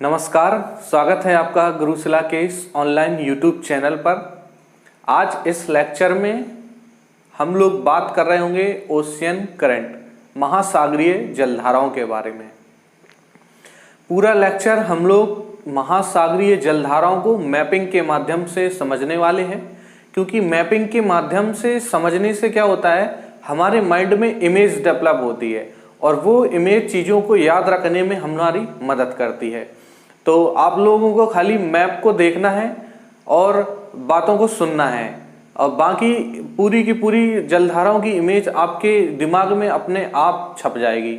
नमस्कार, स्वागत है आपका गुरुशिला के इस ऑनलाइन यूट्यूब चैनल पर। आज इस लेक्चर में हम लोग बात कर रहे होंगे ओशियन करंट, महासागरीय जलधाराओं के बारे में। पूरा लेक्चर हम लोग महासागरीय जलधाराओं को मैपिंग के माध्यम से समझने वाले हैं, क्योंकि मैपिंग के माध्यम से समझने से क्या होता है, हमारे माइंड में इमेज डेवलप होती है और वो इमेज चीज़ों को याद रखने में हमारी मदद करती है। तो आप लोगों को खाली मैप को देखना है और बातों को सुनना है और बाकी पूरी की पूरी जलधाराओं की इमेज आपके दिमाग में अपने आप छप जाएगी।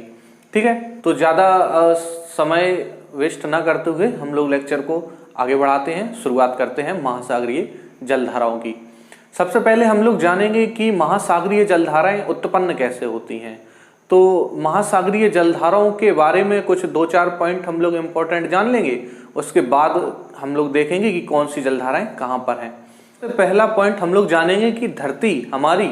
ठीक है, तो ज़्यादा समय वेस्ट ना करते हुए हम लोग लेक्चर को आगे बढ़ाते हैं। शुरुआत करते हैं महासागरीय जलधाराओं की। सबसे पहले हम लोग जानेंगे कि महासागरीय जलधाराएं उत्पन्न कैसे होती हैं। तो महासागरीय जलधाराओं के बारे में कुछ 2-4 पॉइंट हम लोग इम्पोर्टेंट जान लेंगे, उसके बाद हम लोग देखेंगे कि कौन सी जलधाराएं कहाँ पर हैं। तो पहला पॉइंट हम लोग जानेंगे कि धरती हमारी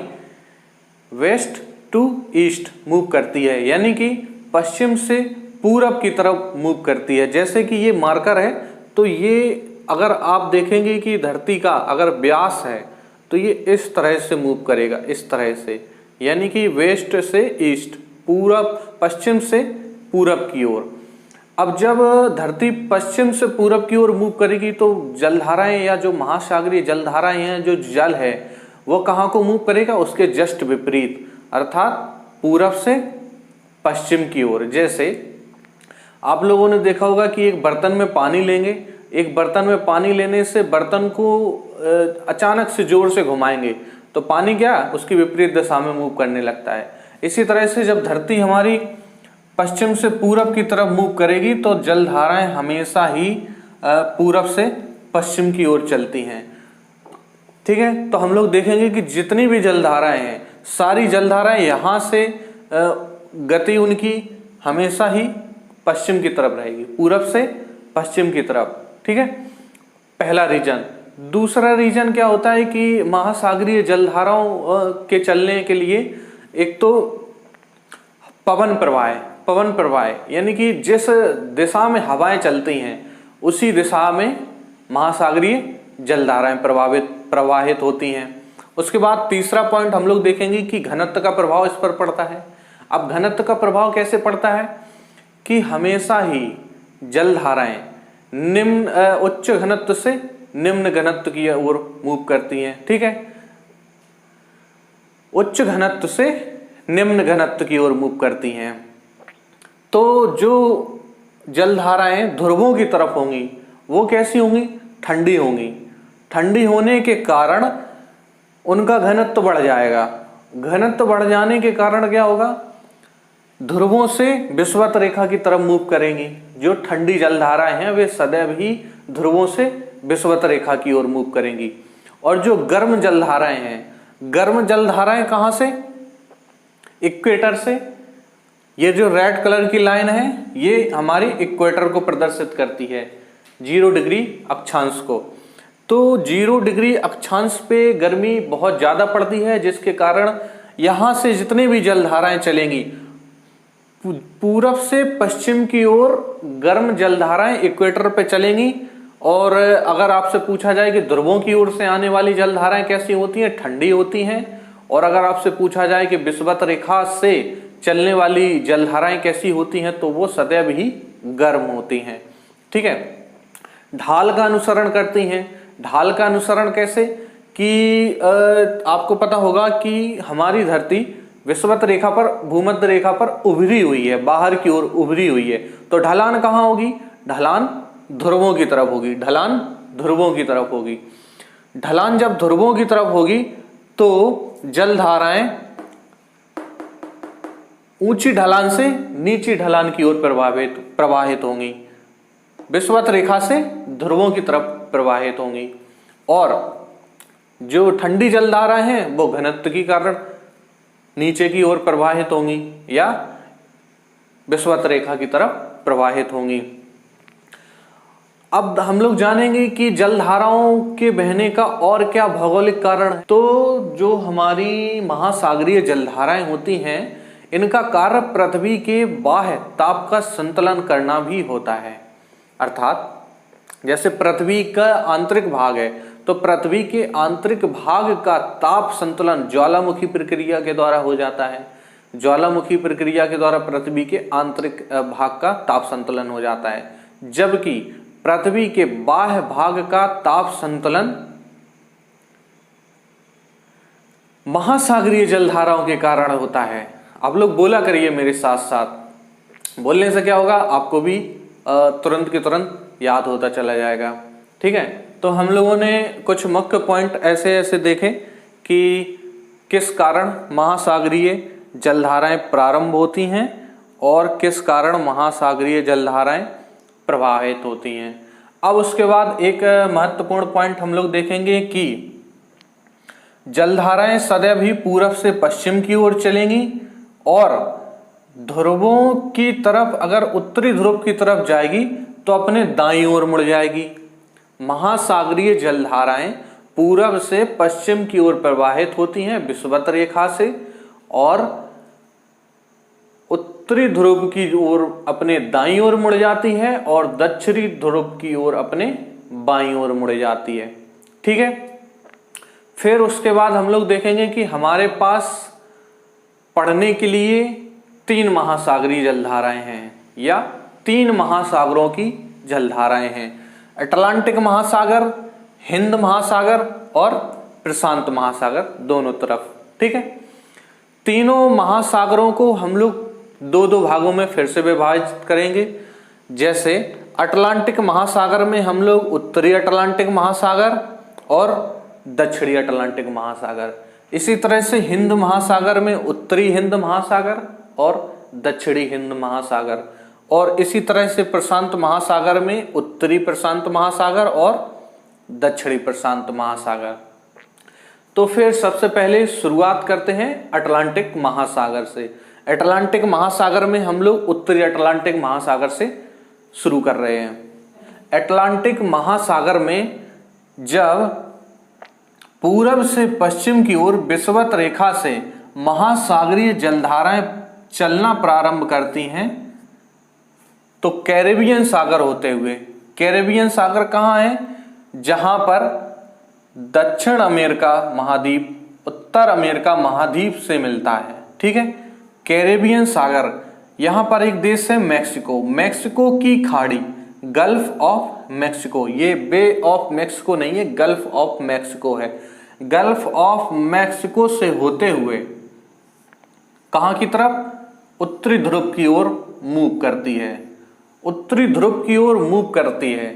वेस्ट टू ईस्ट मूव करती है, यानी कि पश्चिम से पूरब की तरफ मूव करती है। जैसे कि ये मार्कर है, तो ये अगर आप देखेंगे कि धरती का अगर व्यास है तो ये इस तरह से मूव करेगा, इस तरह से, यानी कि वेस्ट से ईस्ट, पूरब पश्चिम से पूरब की ओर। अब जब धरती पश्चिम से पूरब की ओर मूव करेगी तो जलधाराएं या जो महासागरीय जलधाराएं हैं, जो जल है वो कहाँ को मूव करेगा, उसके जस्ट विपरीत, अर्थात पूरब से पश्चिम की ओर। जैसे आप लोगों ने देखा होगा कि एक बर्तन में पानी लेंगे, एक बर्तन में पानी लेने से बर्तन को अचानक से जोर से घुमाएंगे तो पानी क्या, उसकी विपरीत दिशा में मूव करने लगता है। इसी तरह से जब धरती हमारी पश्चिम से पूरब की तरफ मूव करेगी तो जलधाराएं हमेशा ही पूरब से पश्चिम की ओर चलती हैं। ठीक है, तो हम लोग देखेंगे कि जितनी भी जलधाराएं हैं, सारी जलधाराएं यहाँ से गति उनकी हमेशा ही पश्चिम की तरफ रहेगी, पूरब से पश्चिम की तरफ। ठीक है, पहला रीजन। दूसरा रीजन क्या होता है कि महासागरीय जलधाराओं के चलने के लिए एक तो पवन प्रवाह, यानी कि जिस दिशा में हवाएं चलती हैं उसी दिशा में महासागरीय जलधाराएं प्रवाहित होती हैं। उसके बाद तीसरा पॉइंट हम लोग देखेंगे कि घनत्व का प्रभाव इस पर पड़ता है। अब घनत्व का प्रभाव कैसे पड़ता है कि हमेशा ही जलधाराएं उच्च घनत्व से निम्न घनत्व की ओर मूव करती हैं। ठीक है, उच्च घनत्व से निम्न घनत्व की ओर मूव करती हैं। तो जो जलधाराएं ध्रुवों की तरफ होंगी वो कैसी होंगी, ठंडी होंगी। ठंडी होने के कारण उनका घनत्व बढ़ जाएगा। घनत्व बढ़ जाने के कारण क्या होगा, ध्रुवों से विषुवत रेखा की तरफ मूव करेंगी। जो ठंडी जलधाराएं हैं वे सदैव ही ध्रुवों से विषुवत रेखा की ओर मूव करेंगी। और जो गर्म जलधाराएं हैं, गर्म जलधाराएं कहां से, इक्वेटर से। ये जो रेड कलर की लाइन है ये हमारी इक्वेटर को प्रदर्शित करती है, 0 डिग्री अक्षांश को। तो 0 डिग्री अक्षांश पे गर्मी बहुत ज्यादा पड़ती है, जिसके कारण यहां से जितनी भी जलधाराएं चलेंगी पूरब से पश्चिम की ओर गर्म जलधाराएं इक्वेटर पे चलेंगी। और अगर आपसे पूछा जाए कि ध्रुवों की ओर से आने वाली जलधाराएं कैसी होती हैं, ठंडी होती हैं। और अगर आपसे पूछा जाए कि विषुवत रेखा से चलने वाली जलधाराएं कैसी होती हैं, तो वो सदैव ही गर्म होती हैं। ठीक है, ढाल का अनुसरण करती हैं। ढाल का अनुसरण कैसे कि आपको पता होगा कि हमारी धरती विषुवत रेखा पर, भूमध्य रेखा पर उभरी हुई है, बाहर की ओर उभरी हुई है। तो ढलान कहाँ होगी, ढलान ध्रुवों की तरफ होगी। ढलान ध्रुवों की तरफ होगी। ढलान जब ध्रुवों की तरफ होगी तो जलधाराएं ऊंची ढलान से नीची ढलान की ओर प्रवाहित होंगी, विषुवत रेखा से ध्रुवों की तरफ प्रवाहित होंगी। और जो ठंडी जलधाराएं हैं वो घनत्व के कारण नीचे की ओर प्रवाहित होंगी या विषुवत रेखा की तरफ प्रवाहित होंगी। अब हम लोग जानेंगे कि जलधाराओं के बहने का और क्या भौगोलिक कारण है। तो जो हमारी महासागरीय जलधाराएं होती हैं, इनका कार्य पृथ्वी के बाह्य ताप का संतुलन करना भी होता है। अर्थात जैसे पृथ्वी का आंतरिक भाग है तो पृथ्वी के आंतरिक भाग का ताप संतुलन ज्वालामुखी प्रक्रिया के द्वारा हो जाता है। ज्वालामुखी प्रक्रिया के द्वारा पृथ्वी के आंतरिक भाग का ताप संतुलन हो जाता है, जबकि पृथ्वी के बाह्य भाग का ताप संतुलन महासागरीय जलधाराओं के कारण होता है। आप लोग बोला करिए मेरे साथ साथ, बोलने से क्या होगा आपको भी तुरंत के तुरंत याद होता चला जाएगा। ठीक है, तो हम लोगों ने कुछ मुख्य पॉइंट ऐसे ऐसे देखे कि किस कारण महासागरीय जलधाराएं प्रारंभ होती हैं और किस कारण महासागरीय जलधाराएं प्रवाहित होती हैं। अब उसके बाद एक महत्वपूर्ण पॉइंट हम लोग देखेंगे कि जलधाराएं सदैव ही पूरब से पश्चिम की ओर चलेंगी और ध्रुवों की तरफ, अगर उत्तरी ध्रुव की तरफ जाएगी तो अपने दाईं ओर मुड़ जाएगी। महासागरीय जलधाराएं पूरब से पश्चिम की ओर प्रवाहित होती हैं विषुवत रेखा से और उत्तरी ध्रुव की ओर अपने दाईं ओर मुड़ जाती है और दक्षिणी ध्रुव की ओर अपने बाईं ओर मुड़ जाती है। ठीक है, फिर उसके बाद हम लोग देखेंगे कि हमारे पास पढ़ने के लिए 3 महासागरीय जलधाराएं हैं या 3 महासागरों की जलधाराएं हैं, अटलांटिक महासागर, हिंद महासागर और प्रशांत महासागर दोनों तरफ। ठीक है, तीनों महासागरों को हम लोग 2-2 भागों में फिर से विभाजित करेंगे। जैसे अटलांटिक महासागर में हम लोग उत्तरी अटलांटिक महासागर और दक्षिणी अटलांटिक महासागर, इसी तरह से हिंद महासागर में उत्तरी हिंद महासागर और दक्षिणी हिंद महासागर, और इसी तरह से प्रशांत महासागर में उत्तरी प्रशांत महासागर और दक्षिणी प्रशांत महासागर। तो फिर सबसे पहले शुरुआत करते हैं अटलांटिक महासागर से। अटलांटिक महासागर में हम लोग उत्तरी अटलांटिक महासागर से शुरू कर रहे हैं। अटलांटिक महासागर में जब पूरब से पश्चिम की ओर विषुवत रेखा से महासागरीय जलधाराएं चलना प्रारंभ करती हैं तो कैरेबियन सागर होते हुए, कैरेबियन सागर कहाँ है? जहां पर दक्षिण अमेरिका महाद्वीप उत्तर अमेरिका महाद्वीप से मिलता है। ठीक है, कैरेबियन सागर, यहां पर एक देश है मैक्सिको, मैक्सिको की खाड़ी, गल्फ ऑफ मैक्सिको, ये बे ऑफ मैक्सिको नहीं है, गल्फ ऑफ मैक्सिको है। गल्फ ऑफ मैक्सिको से होते हुए कहां की तरफ? उत्तरी ध्रुव की ओर मूव करती है, उत्तरी ध्रुव की ओर मूव करती है।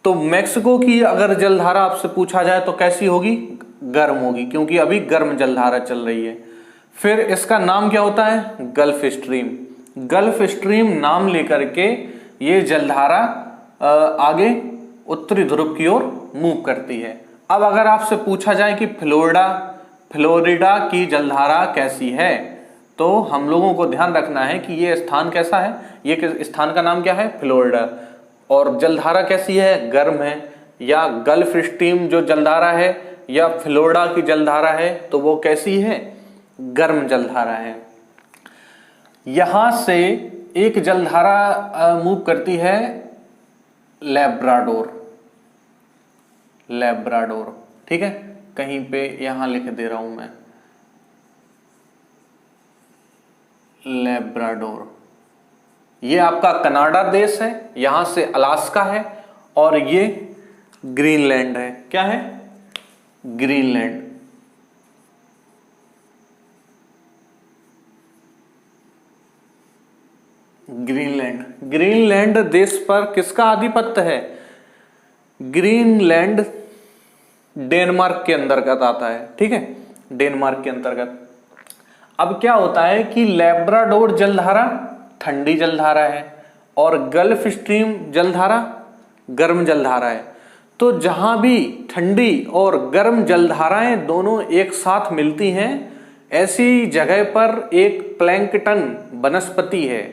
तो मैक्सिको की अगर जलधारा आपसे पूछा जाए तो कैसी होगी? गर्म होगी, क्योंकि अभी गर्म जलधारा चल रही है। फिर इसका नाम क्या होता है? Gulf stream. गल्फ स्ट्रीम नाम लेकर के ये जलधारा आगे उत्तरी ध्रुव की ओर मूव करती है। अब अगर आपसे पूछा जाए कि फ्लोरिडा की जलधारा कैसी है, तो हम लोगों को ध्यान रखना है कि ये स्थान कैसा है, ये स्थान का नाम क्या है? फ्लोरिडा। और जलधारा कैसी है? गर्म है। या गल्फ स्ट्रीम जो जलधारा है या फ्लोरिडा की जलधारा है तो वो कैसी है? गर्म जलधारा है। यहां से एक जलधारा मूव करती है लेब्राडोर, लेब्राडोर। ठीक है, कहीं पे यहां लिख दे रहा हूं मैं, लेब्राडोर। ये आपका कनाडा देश है, यहां से अलास्का है और ये ग्रीनलैंड है। क्या है? ग्रीनलैंड। ग्रीनलैंड, ग्रीनलैंड देश पर किसका आधिपत्य है? ग्रीनलैंड डेनमार्क के अंतर्गत आता है। ठीक है, डेनमार्क के अंतर्गत। अब क्या होता है कि लेब्राडोर जलधारा ठंडी जलधारा है और गल्फ स्ट्रीम जलधारा गर्म जलधारा है। तो जहां भी ठंडी और गर्म जलधाराएं दोनों एक साथ मिलती हैं, ऐसी जगह पर एक प्लैंकटन वनस्पति है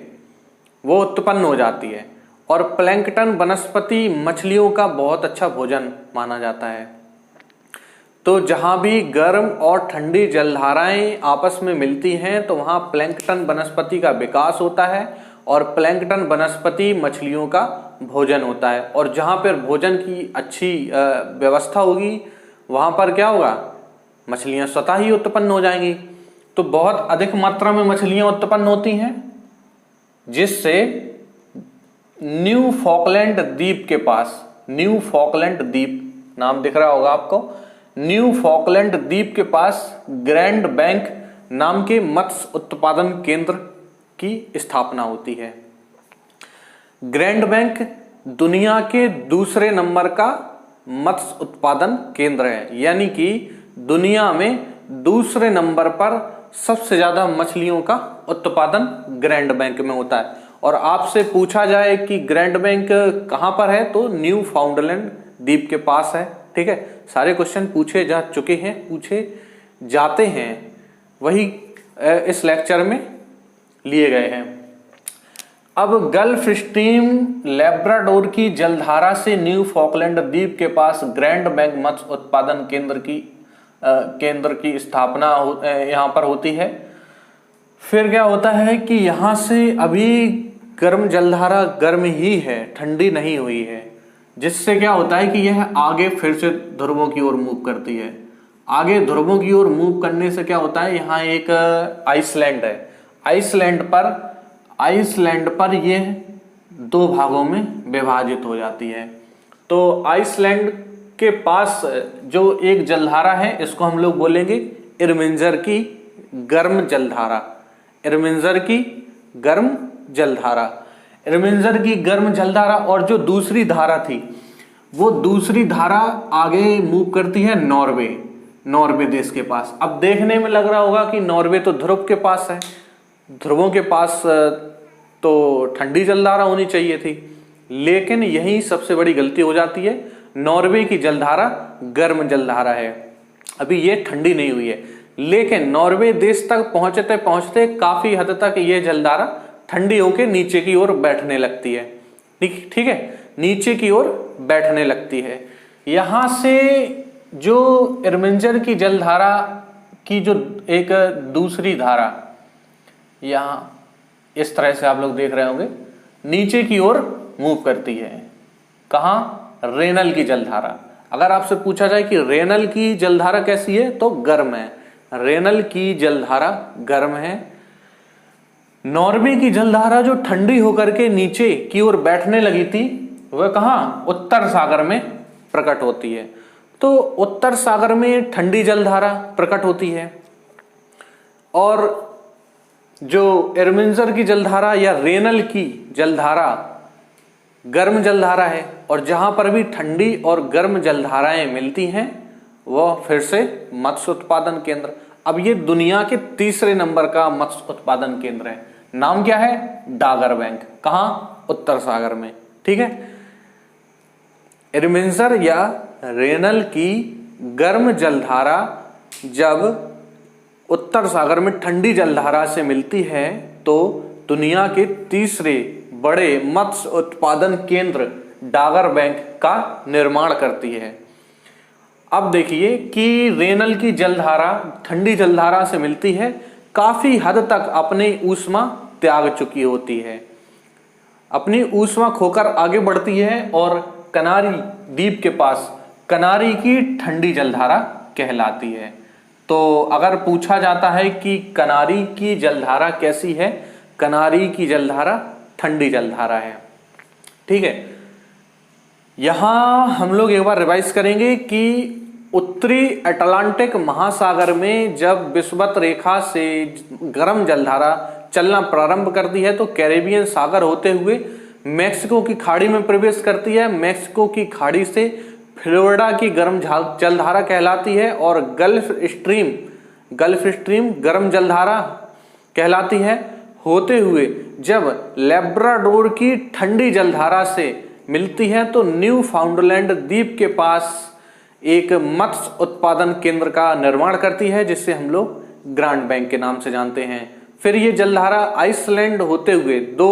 वो उत्पन्न हो जाती है, और प्लैंकटन वनस्पति मछलियों का बहुत अच्छा भोजन माना जाता है। तो जहां भी गर्म और ठंडी जलधाराएं आपस में मिलती हैं तो वहां प्लैंकटन वनस्पति का विकास होता है और प्लैंकटन वनस्पति मछलियों का भोजन होता है। और जहाँ पर भोजन की अच्छी व्यवस्था होगी वहाँ पर क्या होगा, मछलियाँ स्वतः ही उत्पन्न हो जाएंगी। तो बहुत अधिक मात्रा में मछलियाँ उत्पन्न होती हैं, जिससे न्यू फॉकलैंड द्वीप के पास, न्यू फॉकलैंड द्वीप नाम दिख रहा होगा आपको, न्यू फॉकलैंड द्वीप के पास ग्रैंड बैंक नाम के मत्स्य उत्पादन केंद्र की स्थापना होती है। ग्रैंड बैंक दुनिया के दूसरे नंबर का मत्स्य उत्पादन केंद्र है, यानी कि दुनिया में दूसरे नंबर पर सबसे ज्यादा मछलियों का उत्पादन ग्रैंड बैंक में होता है। और आपसे पूछा जाए कि ग्रैंड बैंक कहां पर है, तो न्यू फाउंडलैंड द्वीप के पास है। ठीक है, सारे क्वेश्चन पूछे जा चुके हैं, पूछे जाते हैं, वही इस लेक्चर में लिए गए हैं। अब गल्फ स्ट्रीम लैब्राडोर की जलधारा से न्यू फॉकलैंड द्वीप के पास ग्रैंड बैंक मत्स्य उत्पादन केंद्र की स्थापना यहाँ पर होती है। फिर क्या होता है कि यहाँ से अभी गर्म जलधारा गर्म ही है, ठंडी नहीं हुई है, जिससे क्या होता है कि यह आगे फिर से ध्रुवों की ओर मूव करती है। आगे ध्रुवों की ओर मूव करने से क्या होता है, यहाँ एक आइसलैंड है, आइसलैंड पर यह दो भागों में विभाजित हो जाती है। तो आइसलैंड के पास जो एक जलधारा है, इसको हम लोग बोलेंगे इरमिंजर की गर्म जलधारा। इरमिंजर की गर्म जलधारा, इरमिंजर की गर्म जलधारा। और जो दूसरी धारा थी, वो दूसरी धारा आगे मूव करती है नॉर्वे देश के पास। अब देखने में लग रहा होगा कि नॉर्वे तो ध्रुव के पास है, ध्रुवों के पास तो ठंडी जलधारा होनी चाहिए थी, लेकिन यही सबसे बड़ी गलती हो जाती है। नॉर्वे की जलधारा गर्म जलधारा है, अभी ये ठंडी नहीं हुई है, लेकिन नॉर्वे देश तक पहुंचते पहुंचते काफी हद तक ये जलधारा ठंडी होकर नीचे की ओर बैठने लगती है। ठीक है, नीचे की ओर बैठने लगती है। यहां से जो इरमिंजर की जलधारा की जो एक दूसरी धारा, यहां इस तरह से आप लोग देख रहे होंगे, नीचे की ओर मूव करती है। कहां, रेनल की जलधारा। अगर आपसे पूछा जाए कि रेनल की जलधारा कैसी है, तो गर्म है, रेनल की जलधारा गर्म है। नॉर्वे की जलधारा जो ठंडी होकर के नीचे की ओर बैठने लगी थी, वह कहां, उत्तर सागर में प्रकट होती है। तो उत्तर सागर में ठंडी जलधारा प्रकट होती है, और जो इरमिंजर की जलधारा या रेनल की जलधारा गर्म जलधारा है। और जहां पर भी ठंडी और गर्म जलधाराएं मिलती हैं, वह फिर से मत्स्य उत्पादन केंद्र। अब ये दुनिया के तीसरे नंबर का मत्स्य उत्पादन केंद्र है। नाम क्या है, डागर बैंक। कहां, उत्तर सागर में। ठीक है, इरमिंजर या रेनल की गर्म जलधारा जब उत्तर सागर में ठंडी जलधारा से मिलती है, तो दुनिया के तीसरे बड़े मत्स्य उत्पादन केंद्र डागर बैंक का निर्माण करती है। अब देखिए कि रेनल की जलधारा ठंडी जलधारा से मिलती है, काफी हद तक अपनी ऊष्मा त्याग चुकी होती है, अपनी ऊष्मा खोकर आगे बढ़ती है, और कनारी द्वीप के पास कनारी की ठंडी जलधारा कहलाती है। तो अगर पूछा जाता है कि कनारी की जलधारा कैसी है, कनारी की जलधारा ठंडी जलधारा है। ठीक है, यहां हम लोग एक बार रिवाइज करेंगे कि उत्तरी अटलांटिक महासागर में जब विषुवत रेखा से गर्म जलधारा चलना प्रारंभ करती है, तो कैरेबियन सागर होते हुए मैक्सिको की खाड़ी में प्रवेश करती है। मैक्सिको की खाड़ी से फ्लोरिडा की गर्म जलधारा कहलाती है, और गल्फ स्ट्रीम गर्म जलधारा कहलाती है। होते हुए जब लैब्राडोर की ठंडी जलधारा से मिलती है, तो न्यू फाउंडलैंड द्वीप के पास एक मत्स्य उत्पादन केंद्र का निर्माण करती है, जिससे हम लोग ग्रैंड बैंक के नाम से जानते हैं। फिर ये जलधारा आइसलैंड होते हुए दो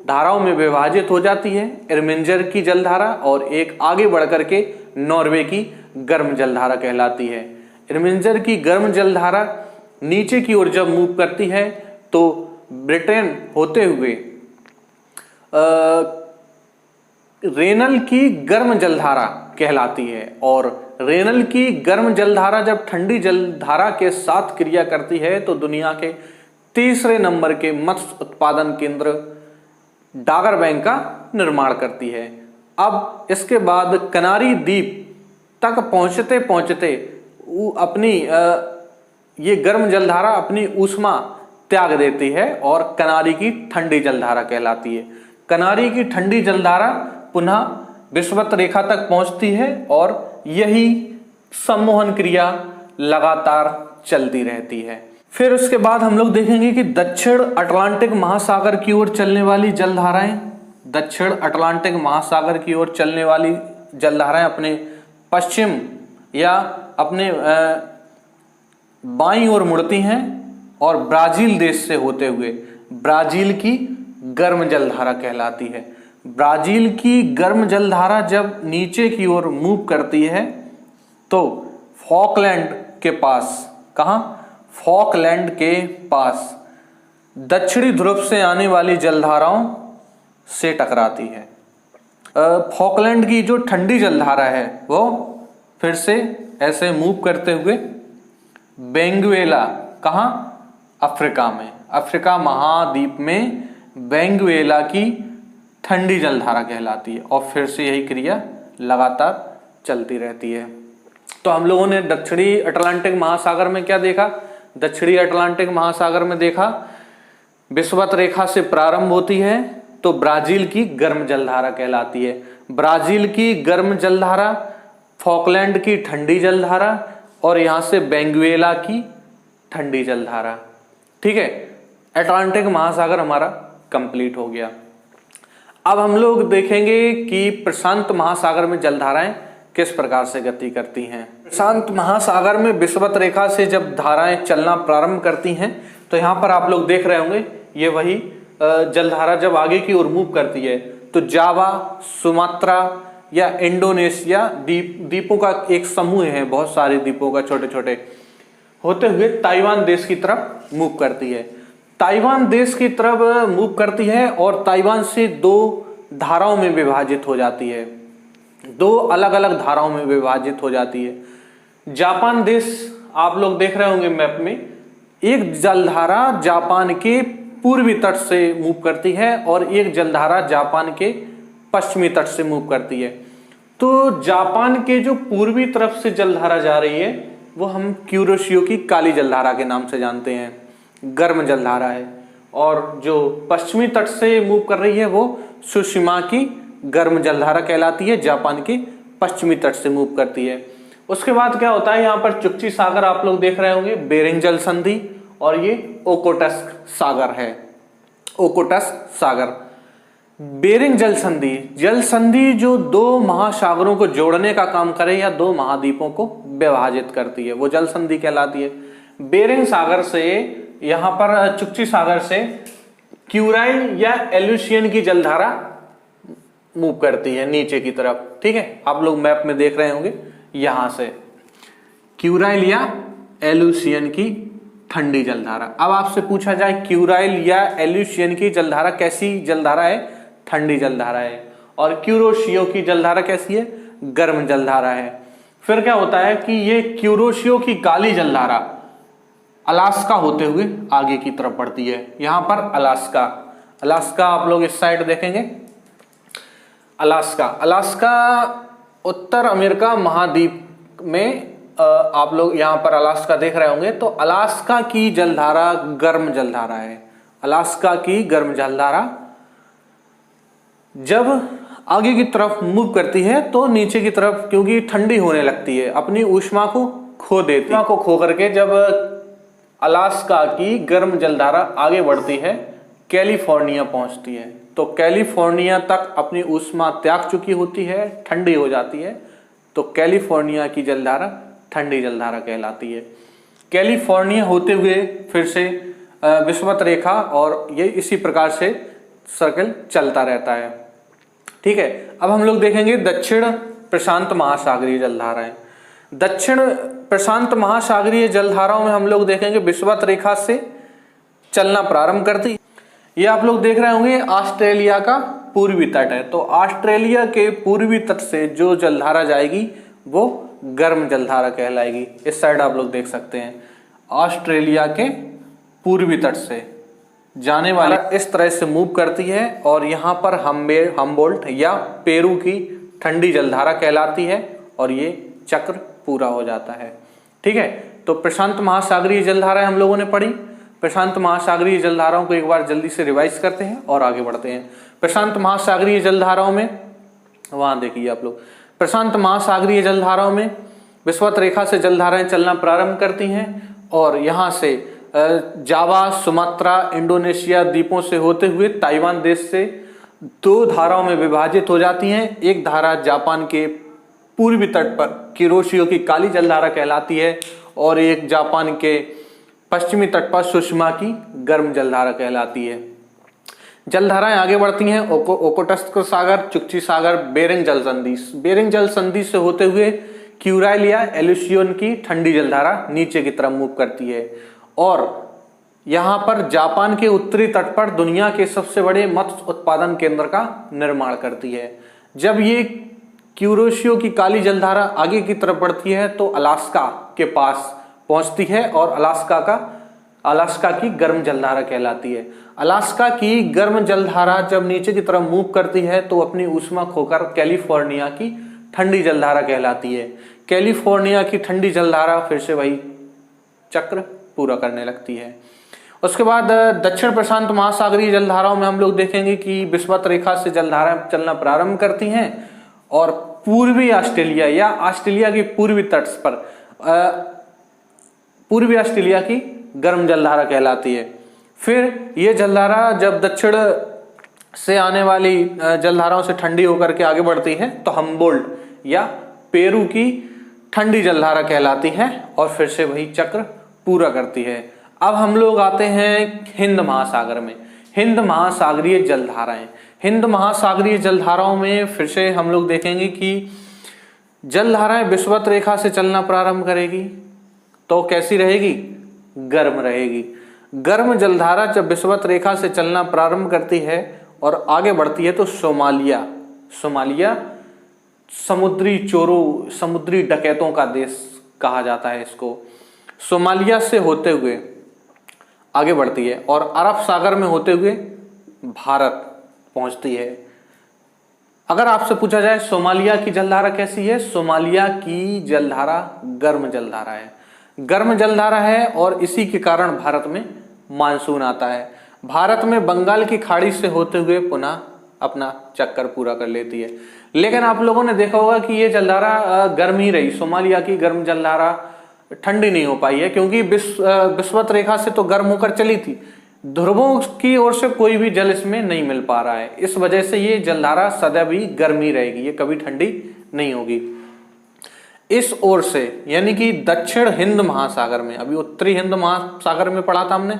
धाराओं में विभाजित हो जाती है, इरमिंजर की जलधारा और एक आगे बढ़कर के नॉर्वे की गर्म जलधारा कहलाती है। इरमिंजर की गर्म जलधारा नीचे की ओर जब मूव करती है, तो ब्रिटेन होते हुए रेनल की गर्म जलधारा कहलाती है। और रेनल की गर्म जलधारा जब ठंडी जलधारा के साथ क्रिया करती है तो दुनिया के तीसरे नंबर के मत्स्य उत्पादन केंद्र डागर बैंक का निर्माण करती है। अब इसके बाद कनारी द्वीप तक पहुंचते पहुंचते अपनी ये गर्म जलधारा अपनी ऊष्मा त्याग देती है और कनारी की ठंडी जलधारा कहलाती है। कनारी की ठंडी जलधारा पुनः विषुवत रेखा तक पहुंचती है और यही सम्मोहन क्रिया लगातार चलती रहती है। फिर उसके बाद हम लोग देखेंगे कि दक्षिण अटलांटिक महासागर की ओर चलने वाली जलधाराएं, दक्षिण अटलांटिक महासागर की ओर चलने वाली जलधाराएं अपने पश्चिम या अपने बाईं ओर मुड़ती हैं और ब्राजील देश से होते हुए ब्राजील की गर्म जलधारा कहलाती है। ब्राजील की गर्म जलधारा जब नीचे की ओर मूव करती है तो फॉकलैंड के पास, कहां? फॉकलैंड के पास दक्षिणी ध्रुव से आने वाली जलधाराओं से टकराती है। फॉकलैंड की जो ठंडी जलधारा है वो फिर से ऐसे मूव करते हुए वेनेजुएला, कहां? अफ्रीका में, अफ्रीका महाद्वीप में वेनेजुएला की ठंडी जलधारा कहलाती है और फिर से यही क्रिया लगातार चलती रहती है। तो हम लोगों ने दक्षिणी अटलांटिक महासागर में क्या देखा? दक्षिणी अटलांटिक महासागर में देखा विषुवत रेखा से प्रारंभ होती है तो ब्राजील की गर्म जलधारा कहलाती है। ब्राजील की गर्म जलधारा, फॉकलैंड की ठंडी जलधारा और यहां से वेनेजुएला की ठंडी जलधारा। ठीक है, अटलांटिक महासागर हमारा कंप्लीट हो गया। अब हम लोग देखेंगे कि प्रशांत महासागर में जलधाराएं किस प्रकार से गति करती हैं। प्रशांत महासागर में विषुवत रेखा से जब धाराएं चलना प्रारंभ करती हैं तो यहाँ पर आप लोग देख रहे होंगे ये वही जलधारा जब आगे की ओर मूव करती है तो जावा, सुमात्रा या इंडोनेशिया द्वीपों का एक समूह है, बहुत सारे द्वीपों का छोटे छोटे, होते हुए ताइवान देश की तरफ मूव करती है। ताइवान देश की तरफ मूव करती है और ताइवान से दो धाराओं में विभाजित हो जाती है, दो अलग अलग धाराओं में विभाजित हो जाती है। जापान देश आप लोग देख रहे होंगे मैप में, एक जलधारा जापान के पूर्वी तट से मूव करती है और एक जलधारा जापान के पश्चिमी तट से मूव करती है। तो जापान के जो पूर्वी तरफ से जलधारा जा रही है वो हम क्यूरोशियो की काली जलधारा के नाम से जानते हैं, गर्म जलधारा है। और जो पश्चिमी तट से मूव कर रही है वो सुशिमा की गर्म जलधारा कहलाती है, जापान के पश्चिमी तट से मूव करती है। उसके बाद क्या होता है, यहाँ पर चुक्ची सागर आप लोग देख रहे होंगे, बेरिंग जल संधि, और ये ओकोटस्क सागर है, ओकोटस्क सागर। बेरिंग जल संधि, जल संधि जो दो महासागरों को जोड़ने का काम करे या दो महाद्वीपों को विभाजित करती है वो जल संधि कहलाती है। बेरिंग सागर से, यहाँ पर चुक्ची सागर से क्यूराइल या एल्यूशियन की जलधारा मूव करती है नीचे की तरफ। ठीक है, आप लोग मैप में देख रहे होंगे, यहां से क्यूराइल या एल्यूशियन की ठंडी जलधारा। अब आपसे पूछा जाए क्यूराइल या एल्यूशियन की जलधारा कैसी जलधारा है? ठंडी जलधारा है। और क्यूरोशियो की जलधारा कैसी है? गर्म जलधारा है। फिर क्या होता है कि ये क्यूरोशियो की काली जलधारा अलास्का होते हुए आगे की तरफ बढ़ती है। यहां पर अलास्का, अलास्का आप लोग इस साइड देखेंगे, अलास्का, अलास्का उत्तर अमेरिका महाद्वीप में आप लोग यहाँ पर अलास्का देख रहे होंगे। तो अलास्का की जलधारा गर्म जलधारा है। अलास्का की गर्म जलधारा जब आगे की तरफ मूव करती है तो नीचे की तरफ, क्योंकि ठंडी होने लगती है, अपनी ऊष्मा को खो देती है। ऊष्मा को खो करके जब अलास्का की गर्म जलधारा आगे बढ़ती है कैलिफोर्निया पहुंचती है। तो कैलिफोर्निया तक अपनी ऊष्मा त्याग चुकी होती है, ठंडी हो जाती है, तो कैलिफोर्निया की जलधारा ठंडी जलधारा कहलाती है। कैलिफोर्निया होते हुए फिर से विषुवत रेखा, और ये इसी प्रकार से सर्कल चलता रहता है। ठीक है, अब हम लोग देखेंगे दक्षिण प्रशांत महासागरीय जलधाराएं। दक्षिण प्रशांत महासागरीय जलधाराओं में हम लोग देखेंगे विषुवत रेखा से चलना प्रारंभ करती, ये आप लोग देख रहे होंगे ऑस्ट्रेलिया का पूर्वी तट है। तो ऑस्ट्रेलिया के पूर्वी तट से जो जलधारा जाएगी वो गर्म जलधारा कहलाएगी। इस साइड आप लोग देख सकते हैं ऑस्ट्रेलिया के पूर्वी तट से जाने वाली इस तरह से मूव करती है और यहाँ पर हम्बोल्ट या पेरू की ठंडी जलधारा कहलाती है और ये चक्र पूरा हो जाता है। ठीक है, तो प्रशांत महासागरीय जलधाराएं हम लोगों ने पढ़ी। प्रशांत महासागरीय जलधाराओं को एक बार जल्दी से रिवाइज करते हैं और आगे बढ़ते हैं। प्रशांत महासागरीय जलधाराओं में वहां देखिए आप लोग, प्रशांत महासागरीय जलधाराओं में विषुवत रेखा से जलधाराएं चलना प्रारंभ करती हैं और यहाँ से जावा, सुमात्रा, इंडोनेशिया द्वीपों से होते हुए ताइवान देश से दो धाराओं में विभाजित हो जाती हैं। एक धारा जापान के पूर्वी तट पर किरोशियो की काली जलधारा कहलाती है और एक जापान के पश्चिमी तट पर सुषमा की गर्म जलधारा कहलाती है। जलधाराएं आगे बढ़ती हैं ओकोटस्क सागर, चुक्ची सागर, बेरिंग जल संधि। बेरिंग जल संधि से होते हुए क्यूराइल या एल्यूसियन की ठंडी जलधारा नीचे की तरफ मूव करती है और यहाँ पर जापान के उत्तरी तट पर दुनिया के सबसे बड़े मत्स्य उत्पादन केंद्र का निर्माण करती है। जब ये क्यूरोशियो की काली जलधारा आगे की तरफ बढ़ती है तो अलास्का के पास पहुंचती है और अलास्का की गर्म जलधारा कहलाती है। अलास्का की गर्म जलधारा जब नीचे की तरफ मूव करती है तो अपनी ऊष्मा खोकर कैलिफोर्निया की ठंडी जलधारा कहलाती है। कैलिफोर्निया की ठंडी जलधारा फिर से वही चक्र पूरा करने लगती है। उसके बाद दक्षिण प्रशांत महासागरीय जलधाराओं में हम लोग देखेंगे कि विषुवत रेखा से जलधाराएं चलना प्रारंभ करती हैं और पूर्वी ऑस्ट्रेलिया या ऑस्ट्रेलिया की पूर्वी तट पर पूर्वी ऑस्ट्रेलिया की गर्म जलधारा कहलाती है। फिर ये जलधारा जब दक्षिण से आने वाली जलधाराओं से ठंडी होकर के आगे बढ़ती है तो हम्बोल्ट या पेरू की ठंडी जलधारा कहलाती है और फिर से वही चक्र पूरा करती है। अब हम लोग आते हैं हिंद महासागर में। हिंद महासागरीय जलधाराएं, हिंद महासागरीय जलधाराओं में फिर से हम लोग देखेंगे कि जलधाराएं विषुवत रेखा से चलना प्रारंभ करेगी तो कैसी रहेगी, गर्म रहेगी। गर्म जलधारा जब विषुवत रेखा से चलना प्रारंभ करती है और आगे बढ़ती है तो सोमालिया समुद्री चोरों, समुद्री डकैतों का देश कहा जाता है इसको। सोमालिया से होते हुए आगे बढ़ती है और अरब सागर में होते हुए भारत पहुंचती है। अगर आपसे पूछा जाए सोमालिया की जलधारा कैसी है, सोमालिया की जलधारा गर्म जलधारा है, गर्म जलधारा है और इसी के कारण भारत में मानसून आता है। भारत में बंगाल की खाड़ी से होते हुए पुनः अपना चक्कर पूरा कर लेती है। लेकिन आप लोगों ने देखा होगा कि ये जलधारा गर्म ही रही, सोमालिया की गर्म जलधारा ठंडी नहीं हो पाई है क्योंकि विषुवत रेखा से तो गर्म होकर चली थी, ध्रुवों की ओर से कोई भी जल इसमें नहीं मिल पा रहा है। इस वजह से ये जलधारा सदैव ही गर्म ही रहेगी, ये कभी ठंडी नहीं होगी। इस ओर से यानी कि दक्षिण हिंद महासागर में, अभी उत्तरी हिंद महासागर में पढ़ा था हमने,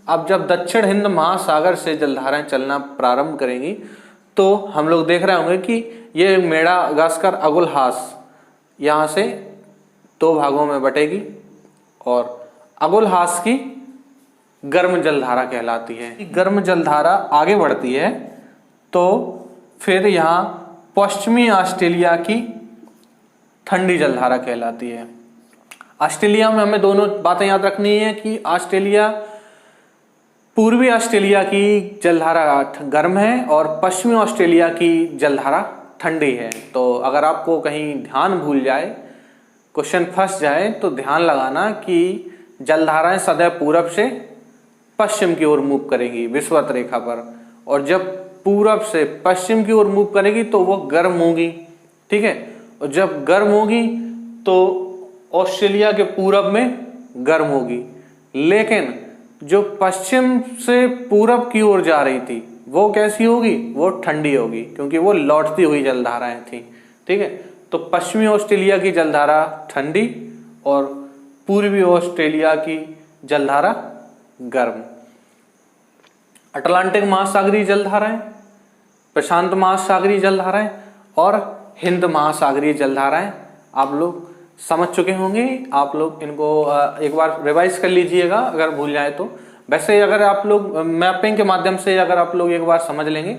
अब जब दक्षिण हिंद महासागर से जलधाराएं चलना प्रारंभ करेंगी तो हम लोग देख रहे होंगे कि ये मेडागास्कर अगुलहास यहाँ से दो भागों में बटेगी और अगुलहास की गर्म जलधारा कहलाती है। गर्म जलधारा आगे बढ़ती है तो फिर यहाँ पश्चिमी ऑस्ट्रेलिया की ठंडी जलधारा कहलाती है। ऑस्ट्रेलिया में हमें दोनों बातें याद रखनी है कि ऑस्ट्रेलिया, पूर्वी ऑस्ट्रेलिया की जलधारा गर्म है और पश्चिमी ऑस्ट्रेलिया की जलधारा ठंडी है। तो अगर आपको कहीं ध्यान भूल जाए, क्वेश्चन फंस जाए तो ध्यान लगाना कि जलधाराएं सदैव पूरब से पश्चिम की ओर मूव करेगी विषुवत रेखा पर, और जब पूरब से पश्चिम की ओर मूव करेगी तो वो गर्म होगी। ठीक है, और जब गर्म होगी तो ऑस्ट्रेलिया के पूरब में गर्म होगी, लेकिन जो पश्चिम से पूरब की ओर जा रही थी वो कैसी होगी, वो ठंडी होगी क्योंकि वो लौटती हुई जलधाराएं थी। ठीक है, तो पश्चिमी ऑस्ट्रेलिया की जलधारा ठंडी और पूर्वी ऑस्ट्रेलिया की जलधारा गर्म। अटलांटिक महासागरीय जलधाराएं, प्रशांत महासागरीय जलधाराएं और हिंद महासागरीय जलधाराएं आप लोग समझ चुके होंगे। आप लोग इनको एक बार रिवाइज कर लीजिएगा अगर भूल जाए तो। वैसे अगर आप लोग मैपिंग के माध्यम से अगर आप लोग एक बार समझ लेंगे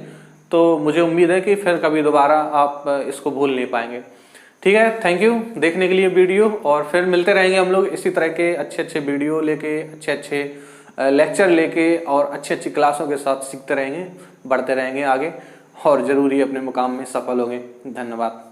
तो मुझे उम्मीद है कि फिर कभी दोबारा आप इसको भूल नहीं पाएंगे। ठीक है, थैंक यू देखने के लिए वीडियो, और फिर मिलते रहेंगे हम लोग इसी तरह के अच्छे अच्छे वीडियो लेके, अच्छे अच्छे लेक्चर लेके और अच्छी अच्छी क्लासों के साथ सीखते रहेंगे, बढ़ते रहेंगे आगे और जरूर ही अपने मुकाम में सफल होंगे। धन्यवाद।